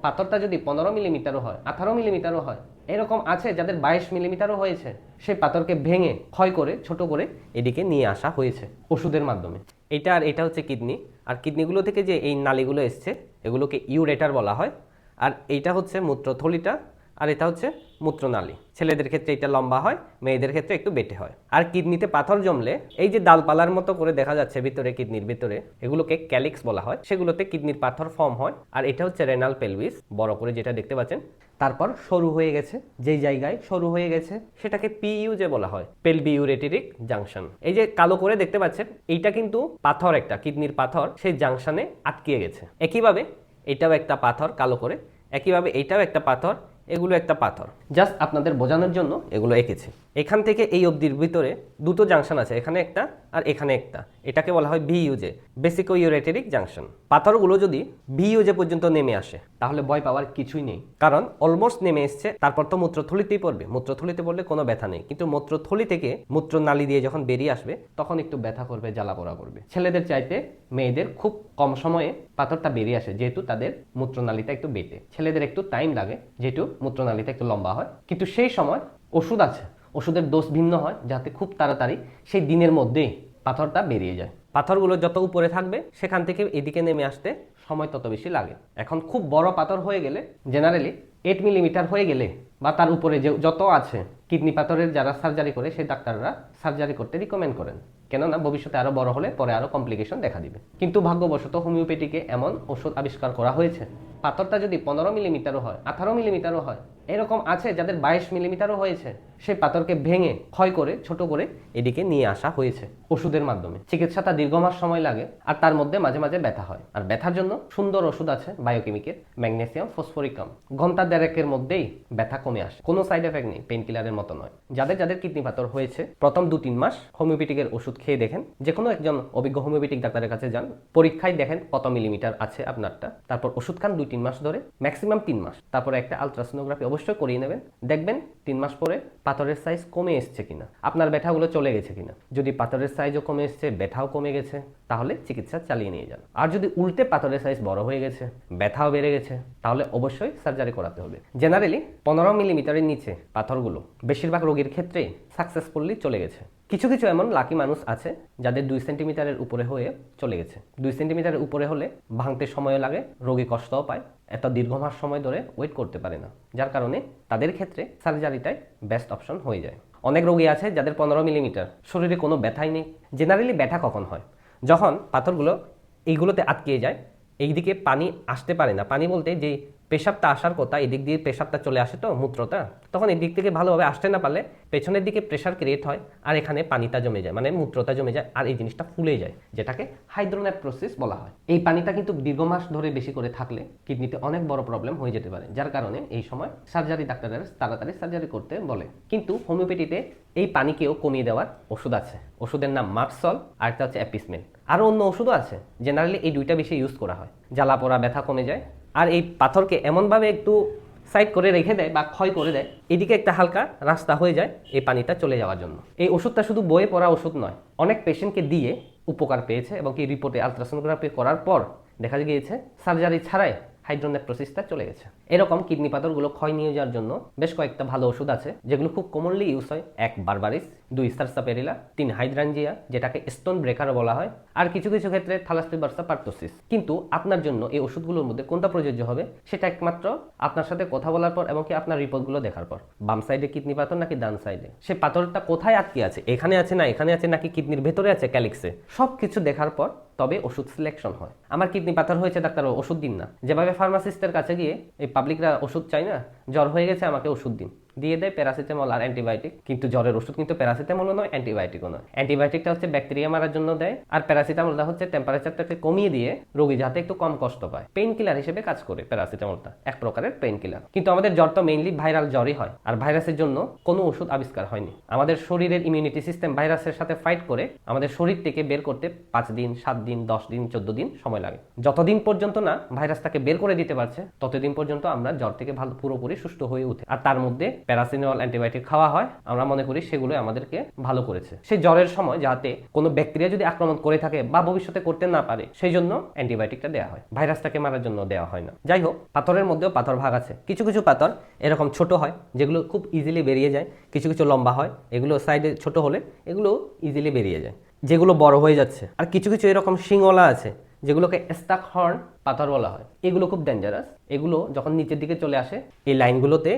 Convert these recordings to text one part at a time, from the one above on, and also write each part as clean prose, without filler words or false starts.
পাথরটা যদি 15 মিলিমিটারও হয়, 18 মিলিমিটারও হয়, এরকম আছে যাদের 22 মিলিমিটারও হয়েছে, সেই পাথরকে ভেঙে ক্ষয় করে ছোট করে এদিকে নিয়ে আসা হয়েছে ওষুধের মাধ্যমে। এটা আর এটা হচ্ছে কিডনি, আর কিডনিগুলো থেকে যে এই নালীগুলো এসছে এগুলোকে ইউরেটার বলা হয়। আর এইটা হচ্ছে মূত্রথলিটা, আর এটা হচ্ছে মূত্রনালী। ছেলেদের ক্ষেত্রে এটা লম্বা হয়, মেয়েদের ক্ষেত্রে একটু বেটে হয়। আর কিডনিতে পাথর জমলে এই যে ডালপালার মতো করে দেখা যাচ্ছে ভিতরে, কিডনির ভিতরে, এগুলোকে ক্যালিক্স বলা হয়। সেগুলোতে কিডনির পাথর ফর্ম হয়। আর এটা হচ্ছে রেনাল পেলভিস, বড় করে যেটা দেখতে পাচ্ছেন। তারপর সরু হয়ে গেছে, যেই জায়গায় সরু হয়ে গেছে সেটাকে পিইউ যে বলা হয়, পেলভিউরেটেরিক জাংশন। এই যে কালো করে দেখতে পাচ্ছেন, এইটা কিন্তু পাথর, একটা কিডনির পাথর সেই জাংশনে আটকিয়ে গেছে। একইভাবে এটাও একটা পাথর কালো করে, একইভাবে এইটাও একটা পাথর, এগুলো একটা পাথর। জাস্ট আপনাদের বোঝানোর জন্য এগুলো এঁকেছি। এখান থেকে এই অবধির ভিতরে দুটো জাংশন আছে, এখানে একটা আর এখানে একটা। এটাকে বলা হয় ভিইউজে, বেসিকো ইউরেটেরিক জাংশন। পাথরগুলো যদি ভিইউজে পর্যন্ত নেমে আসে তাহলে ভয় পাওয়ার কিছুই নেই, কারণ অলমোস্ট নেমে এসছে। তারপর তো মূত্রথলিতেই পড়বে, মূত্রথলিতে পড়লে কোনো ব্যথা নেই, কিন্তু মূত্রথলি থেকে মূত্রনালী দিয়ে যখন বেরিয়ে আসবে তখন একটু ব্যথা করবে, জ্বালা পোড়া করবে। ছেলেদের চাইতে মেয়েদের খুব কম সময়ে পাথরটা বেরিয়ে আসে, যেহেতু তাদের মূত্রনালীটা একটু বেটে। ছেলেদের একটু টাইম লাগে, যেহেতু মূত্রনালীটা একটু লম্বা হয়। কিন্তু সেই সময় ওষুধ আছে, ওষুধের ডোজ ভিন্ন হয়, যাতে খুব তাড়াতাড়ি সেই দিনের মধ্যেই পাথরটা বেরিয়ে যায়। পাথরগুলো যত উপরে থাকবে সেখান থেকে এদিকে নেমে আসতে সময় তত বেশি লাগে। এখন খুব বড় পাথর হয়ে গেলে, জেনারেলি 8 মিলিমিটার হয়ে গেলে বা তার উপরে যে যত আছে, কিডনি পাথরের যারা সার্জারি করে সেই ডাক্তাররা সার্জারি করতে রিকমেন্ড করেন, কেননা ভবিষ্যতে আরো বড় হলে পরে আরো কমপ্লিকেশন দেখা দিবে। কিন্তু ভাগ্যবশত হোমিওপ্যাথিকে এমন ওষুধ আবিষ্কার করা হয়েছে, পাথরটা যদি 15 মিলিমিটারও হয়, 18 মিলিমিটারও হয়, এরকম আছে যাদের 22 মিলিমিটারও হয়েছে, সেই পাথরকে ভেঙে ক্ষয় করে ছোট করে এদিকে নিয়ে আসা হয়েছে ওষুধের মাধ্যমে। চিকিৎসাটা দীর্ঘ মাস সময় লাগে, আর তার মধ্যে মাঝে মাঝে ব্যথা হয়। আর ব্যথার জন্য সুন্দর ওষুধ আছে বায়োকেমিকের, ম্যাগনেসিয়াম ফসফরিকাম। ঘন্টা দেড়েকের মধ্যেই ব্যথা কমে আসে, কোনো সাইড এফেক্ট নেই, পেন কিলারের মতো নয়। যাদের যাদের কিডনি পাথর হয়েছে প্রথম 2-3 মাস হোমিওপ্যাথিকের ওষুধ খেয়ে দেখেন, যে কোনো একজন অভিজ্ঞ হোমিওপ্যাথিক ডাক্তারের কাছে যান, পরীক্ষায় দেখেন কত মিলিমিটার আছে আপনারটা, তারপর ওষুধ খান 2-3 মাস ধরে, ম্যাক্সিমাম 3 মাস। তারপরে একটা আলট্রাসোনোগ্রাফি অবশ্যই করিয়ে নেবেন, দেখবেন 3 মাস পরে পাথরের সাইজ কমে এসছে কিনা, আপনার ব্যথাগুলো চলে গেছে কিনা। যদি পাথরের সাইজও কমে এসছে, ব্যথাও কমে গেছে, তাহলে চিকিৎসা চালিয়ে নিয়ে যান। আর যদি উল্টে পাথরের সাইজ বড় হয়ে গেছে, ব্যথাও বেড়ে গেছে, তাহলে অবশ্যই সার্জারি করাতে হবে। জেনারেলি 15 মিলিমিটারের নিচে পাথরগুলো বেশিরভাগ রোগীর ক্ষেত্রে সাকসেসফুলি চলে গেছে। কিছু কিছু এমন লাকি মানুষ আছে যাদের 2 সেন্টিমিটারের উপরে হয়ে চলে গেছে। 2 সেন্টিমিটারের উপরে হলে ভাঙতে সময় লাগে, রোগী কষ্টও পায়, এত দীর্ঘ মাস সময় ধরে ওয়েট করতে পারে না, যার কারণে তাদের ক্ষেত্রে সার্জারিটাই বেস্ট অপশন হয়ে যায়। অনেক রোগী আছে যাদের 15 মিলিমিটার, শরীরে কোনো ব্যথাই নেই। জেনারেলি ব্যথা কখন হয়? যখন পাথরগুলো এইগুলোতে আটকে যায়, এইদিকে পানি আসতে পারে না। পানি বলতে যে পেশাবটা আসার কথা, এদিক দিয়ে পেশাবটা চলে আসে তো মূত্রটা, তখন এই দিক থেকে ভালোভাবে আসতে না পারলে পেছনের দিকে প্রেশার ক্রিয়েট হয়, আর এখানে পানিটা জমে যায়, মানে মূত্রটা জমে যায়, আর এই জিনিসটা ফুলে যায়, যেটাকে হাইড্রোনেফ্রোসিস বলা হয়। এই পানিটা কিন্তু দীর্ঘ মাস ধরে বেশি করে থাকলে কিডনিতে অনেক বড় প্রবলেম হয়ে যেতে পারে, যার কারণে এই সময় সার্জারি ডাক্তারের তাড়াতাড়ি সার্জারি করতে বলে। কিন্তু হোমিওপ্যাথিতে এই পানিকেও কমিয়ে দেওয়ার ওষুধ আছে, ওষুধের নাম মার্কসল, আর একটা হচ্ছে অ্যাপিসমেন্ট। আরও অন্য ওষুধও আছে, জেনারেলি এই দুইটা বেশি ইউজ করা হয়। জ্বালা পোড়া ব্যথা কমে যায়, আর এই পাথরকে এমনভাবে একটু সাইড করে রেখে দেয় বা ক্ষয় করে দেয়, এদিকে একটা হালকা রাস্তা হয়ে যায় এই পানিটা চলে যাওয়ার জন্য। এই ওষুধটা শুধু বইয়ে পড়া ওষুধ নয়, অনেক পেশেন্টকে দিয়ে উপকার পেয়েছে, এবং এই রিপোর্টে আলট্রাসোনোগ্রাফি করার পর দেখা গিয়েছে সার্জারি ছাড়াই হাইড্রোনেফ্রোসিসটা চলে গেছে। এরকম কিডনি পাথরগুলো ক্ষয় নিয়ে যাওয়ার জন্য বেশ কয়েকটা ভালো ওষুধ আছে, যেগুলো খুব কমনলি ইউজ হয়। 1 বারবারিস, 2 সারসাপেরিলা, 3 হাইড্রানজিয়া, যেটাকে স্টোন ব্রেকারও বলা হয়, আর কিছু কিছু ক্ষেত্রে থালাসপিবার্সা পার্টোসিস। কিন্তু আপনার জন্য এই ওষুধগুলোর মধ্যে কোনটা প্রযোজ্য হবে সেটা একমাত্র আপনার সাথে কথা বলার পর এবং কি আপনার রিপোর্টগুলো দেখার পর। বাম সাইডে কিডনি পাথর নাকি ডান সাইডে, সে পাথরটা কোথায় আটকে আছে, এখানে আছে না এখানে আছে, নাকি কিডনির ভেতরে আছে ক্যালিক্সে, সব কিছু দেখার পর তবে ওষুধ সিলেকশন হয়। আমার কিডনি পাথর হয়েছে ডাক্তার, ওষুধ দিন না। যেভাবে ফার্মাসিস্টের কাছে গিয়ে এই পাবলিকরা ওষুধ চাই না, জ্বর হয়ে গেছে আমাকে ওষুধ দিন, দিয়ে দেয় প্যারাসিটামল আর অ্যান্টিবায়োটিক। কিন্তু জ্বরের ওষুধ কিন্তু প্যারাসিটামলও নয়, অ্যান্টিবায়োটিকও নয়। অ্যান্টিবায়োটিকটা হচ্ছে ব্যাকটেরিয়া মারার জন্য দেয়, আর প্যারাসিটামলটা হচ্ছে টেম্পারেচারটাকে কমিয়ে দিয়ে রোগী যাতে একটু কম কষ্ট পায়। পেইন কিলার হিসেবে কাজ করে প্যারাসিটামলটা, এক প্রকারের পেইন কিলার। কিন্তু আমাদের জ্বর তো মেইনলি ভাইরাল জ্বরই হয়, আর ভাইরাসের জন্য কোনো ওষুধ আবিষ্কার হয়নি। আমাদের শরীরের ইমিউনিটি সিস্টেম ভাইরাসের সাথে ফাইট করে আমাদের শরীর থেকে বের করতে 5 দিন, 7 দিন, 10 দিন, 14 দিন সময় লাগে। যতদিন পর্যন্ত না ভাইরাসটাকে বের করে দিতে পারছে ততদিন পর্যন্ত আমরা জ্বর থেকে ভালো পুরোপুরি সুস্থ হয়ে উঠে। আর তার মধ্যে প্যারাসিটামল অ্যান্টিবায়োটিক খাওয়া হয়, আমরা মনে করি সেগুলো আমাদেরকে ভালো করেছে। সেই জ্বরের সময় যাতে কোনো ব্যাকটেরিয়া যদি আক্রমণ করে থাকে বা ভবিষ্যতে করতে না পারে সেই জন্য অ্যান্টিবায়োটিকটা দেওয়া হয়, ভাইরাসটাকে মারার জন্য দেওয়া হয় না। যাই হোক, পাথরের মধ্যেও পাথর ভাগ আছে। কিছু কিছু পাথর এরকম ছোট হয় যেগুলো খুব ইজিলি বেরিয়ে যায়, কিছু কিছু লম্বা হয়, এগুলো সাইডে ছোট হলে এগুলো ইজিলি বেরিয়ে যায়, যেগুলো বড় হয়ে যাচ্ছে। আর কিছু কিছু এরকম শিংওয়ালা আছে যেগুলোকে স্টাক হর্ন পাথর বলা হয়, এগুলো খুব ডেঞ্জারাস। এগুলো যখন নিচের দিকে চলে আসে এই লাইনগুলোতে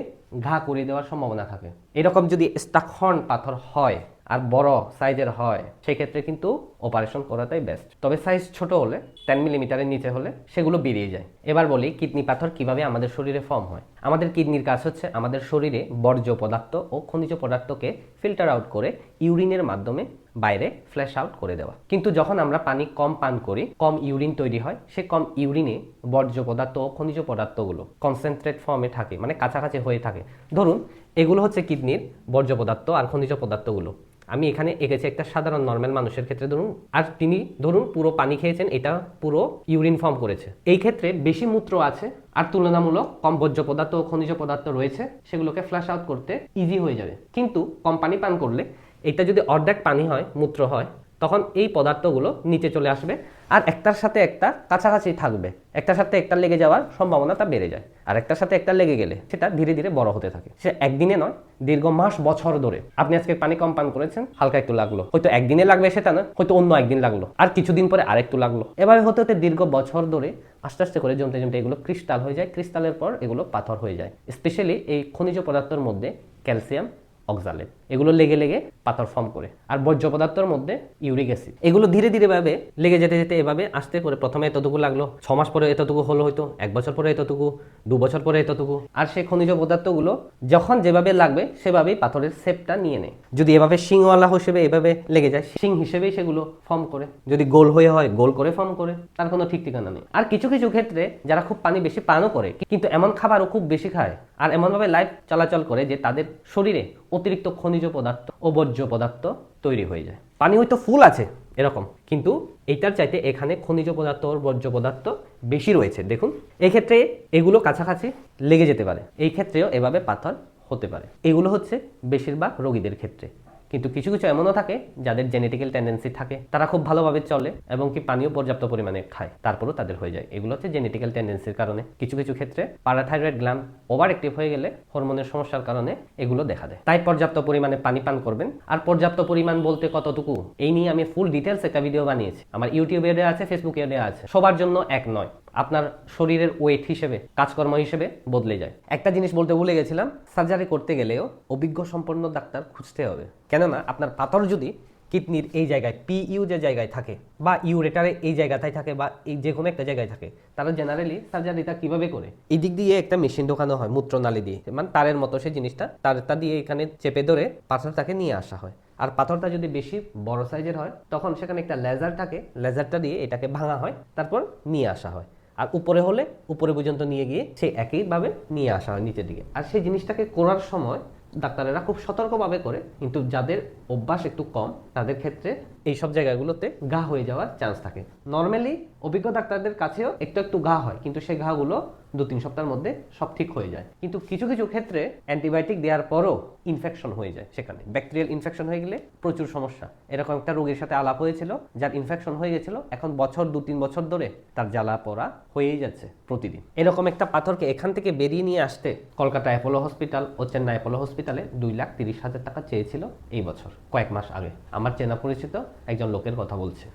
ঘা করে দেওয়ার সম্ভাবনা থাকে। এরকম যদি স্টাক হর্ন পাথর হয় আর বড় সাইজের হয় সেক্ষেত্রে কিন্তু অপারেশন করাটাই বেস্ট। তবে সাইজ ছোট হলে 10 মিলিমিটারের নিচে হলে সেগুলো বেরিয়ে যায়। এবার বলি কিডনি পাথর কিভাবে আমাদের শরীরে ফর্ম হয়। আমাদের কিডনির কাজ হচ্ছে আমাদের শরীরে বর্জ্য পদার্থ ও খনিজ পদার্থকে ফিল্টার আউট করে ইউরিনের মাধ্যমে বাইরে ফ্ল্যাশ আউট করে দেওয়া। কিন্তু যখন আমরা পানি কম পান করি, কম ইউরিন তৈরি হয়। সে কম ইউরিনে বর্জ্য পদার্থ ও খনিজ পদার্থগুলো কনসেন্ট্রেট ফর্মে থাকে, মানে কাছাকাছি হয়ে থাকে। ধরুন এগুলো হচ্ছে কিডনির বর্জ্য পদার্থ আর খনিজ পদার্থগুলো। আমি এখানে এঁকেছি একটা সাধারণ নর্মাল মানুষের ক্ষেত্রে ধরুন, আর তিনি ধরুন পুরো পানি খেয়েছেন, এটা পুরো ইউরিন ফর্ম করেছে। এই ক্ষেত্রে বেশি মূত্র আছে আর তুলনামূলক কম বর্জ্য পদার্থ ও খনিজ পদার্থ রয়েছে, সেগুলোকে ফ্ল্যাশ আউট করতে ইজি হয়ে যাবে। কিন্তু কম পানি পান করলে এটা যদি অর্ধেক পানি হয়, মূত্র হয়, তখন এই পদার্থগুলো নিচে চলে আসবে আর একটার সাথে একটা কাছাকাছি থাকবে। একটার সাথে একটা লেগে যাওয়ার সম্ভাবনাটা বেড়ে যায়, আর একটার সাথে একটা লেগে গেলে সেটা ধীরে ধীরে বড় হতে থাকে। সে একদিনে নয়, দীর্ঘ মাস বছর ধরে। আপনি আজকে পানি কম পান করেছেন, হালকা একটু লাগলো, হয়তো একদিনে লাগবে সেটা না, হয়তো অন্য একদিন লাগলো, আর কিছুদিন পরে আরেকটু লাগলো। এভাবে হতে হতে দীর্ঘ বছর ধরে আস্তে আস্তে করে জমতে জমতে এগুলো ক্রিস্টাল হয়ে যায়। ক্রিস্টালের পর এগুলো পাথর হয়ে যায়। স্পেশালি এই খনিজ পদার্থের মধ্যে ক্যালসিয়াম, অক্সালেট, এগুলো লেগে লেগে পাথর ফর্ম করে। আর বর্জ্য পদার্থের মধ্যে ইউরিক অ্যাসিড, এগুলো ধীরে ধীরে ভাবে লেগে যেতে যেতে এভাবে আসতে করে প্রথমে এতটুকু লাগলো, 6 মাস পরে এতটুকু হলো, হয়তো 1 বছর পরে এতটুকু, 2 বছর পরে এতটুকু। আর সেই খনিজ পদার্থগুলো যখন যেভাবে লাগবে সেভাবেই পাথরের শেপটা নিয়ে নেয়। যদি এভাবে শিংওয়ালা হিসেবে এভাবে লেগে যায়, শিং হিসেবেই সেগুলো ফর্ম করে। যদি গোল হয়ে হয়, গোল করে ফর্ম করে, তার কোনো ঠিক ঠিকানা নেই। আর কিছু কিছু ক্ষেত্রে যারা খুব পানি বেশি পানও করে কিন্তু এমন খাবারও খুব বেশি খায় আর এমনভাবে লাইফ চলাচল করে যে তাদের শরীরে অতিরিক্ত খনিজ পদার্থ ও বর্জ্য পদার্থ তৈরি হয়ে যায়। পানি হয়তো ফুল আছে এরকম, কিন্তু এইটার চাইতে এখানে খনিজ পদার্থ ও বর্জ্য পদার্থ বেশি রয়েছে। দেখুন এই ক্ষেত্রে এগুলো কাছাকাছি লেগে যেতে পারে, এই ক্ষেত্রেও এভাবে পাথর হতে পারে। এগুলো হচ্ছে বেশিরভাগ রোগীদের ক্ষেত্রে। কিন্তু কিছু কিছু এমনও থাকে যাদের জেনেটিক্যাল টেন্ডেন্সি থাকে, তারা খুব ভালোভাবে চলে এবং কি পানিও পর্যাপ্ত পরিমাণে খায়, তারপরেও তাদের হয়ে যায়। এগুলো হচ্ছে জেনেটিক্যাল টেন্ডেন্সির কারণে। কিছু কিছু ক্ষেত্রে প্যারাথাইরয়েড গ্ল্যান্ড ওভার অ্যাক্টিভ হয়ে গেলে হরমোনের সমস্যার কারণে এগুলো দেখা দেয়। তাই পর্যাপ্ত পরিমাণে পানি পান করবেন। আর পর্যাপ্ত পরিমাণ বলতে কতটুকু, এই নিয়ে আমি ফুল ডিটেলস একটা ভিডিও বানিয়েছি, আমার ইউটিউবে দেওয়া আছে, ফেসবুকে দেওয়া আছে। সবার জন্য এক নয়, আপনার শরীরের ওয়েট হিসেবে, কাজকর্ম হিসেবে বদলে যায়। একটা জিনিস বলতে ভুলে গেছিলাম, সার্জারি করতে গেলেও অভিজ্ঞ সম্পন্ন ডাক্তার খুঁজতে হবে। কেননা আপনার পাথর যদি কিডনির এই জায়গায় পিইউ যে জায়গায় থাকে বা ইউরেটারে এই জায়গাটায় থাকে বা এই যে কোনো একটা জায়গায় থাকে, তারা জেনারেলি সার্জারিটা কিভাবে করে, এই দিক দিয়ে একটা মেশিন ঢোকানো হয় মূত্রনালী দিয়ে, মানে তারের মতো সেই জিনিসটা, তারটা দিয়ে এখানে চেপে ধরে পাথরটাকে নিয়ে আসা হয়। আর পাথরটা যদি বেশি বড় সাইজের হয় তখন সেখানে একটা লেজার থাকে, লেজারটা দিয়ে এটাকে ভাঙা হয়, তারপর নিয়ে আসা হয়। আর উপরে হলে উপরে পর্যন্ত নিয়ে গিয়ে সেই একইভাবে নিয়ে আসা হয় নিচের দিকে। আর সেই জিনিসটাকে করার সময় ডাক্তারেরা খুব সতর্কভাবে করে, কিন্তু যাদের অভ্যাস একটু কম তাদের ক্ষেত্রে এই সব জায়গাগুলোতে ঘা হয়ে যাওয়ার চান্স থাকে। নর্মালি অভিজ্ঞ ডাক্তারদের কাছেও একটু একটু ঘা হয়, কিন্তু সেই ঘাগুলো 2-3 সপ্তাহের মধ্যে সব ঠিক হয়ে যায়। কিন্তু কিছু কিছু ক্ষেত্রে অ্যান্টিবায়োটিক দেওয়ার পরও ইনফেকশন হয়ে যায়, সেখানে ব্যাকটেরিয়াল ইনফেকশন হয়ে গেলে প্রচুর সমস্যা। এরকম একটা রোগীর সাথে আলাপ হয়েছিল, যার ইনফেকশন হয়ে গেছিল, এখন 2-3 বছর ধরে তার জ্বালা পোড়া হয়েই যাচ্ছে প্রতিদিন। এরকম একটা পাথরকে এখান থেকে বেরিয়ে নিয়ে আসতে কলকাতা অ্যাপোলো হসপিটাল ও চেন্নাই অ্যাপোলো হসপিটালে 2,30,000 টাকা চেয়েছিল এই বছর, কয়েক মাস আগে। আমার চেনা পরিচিত একজন লোকের কথা বলছে।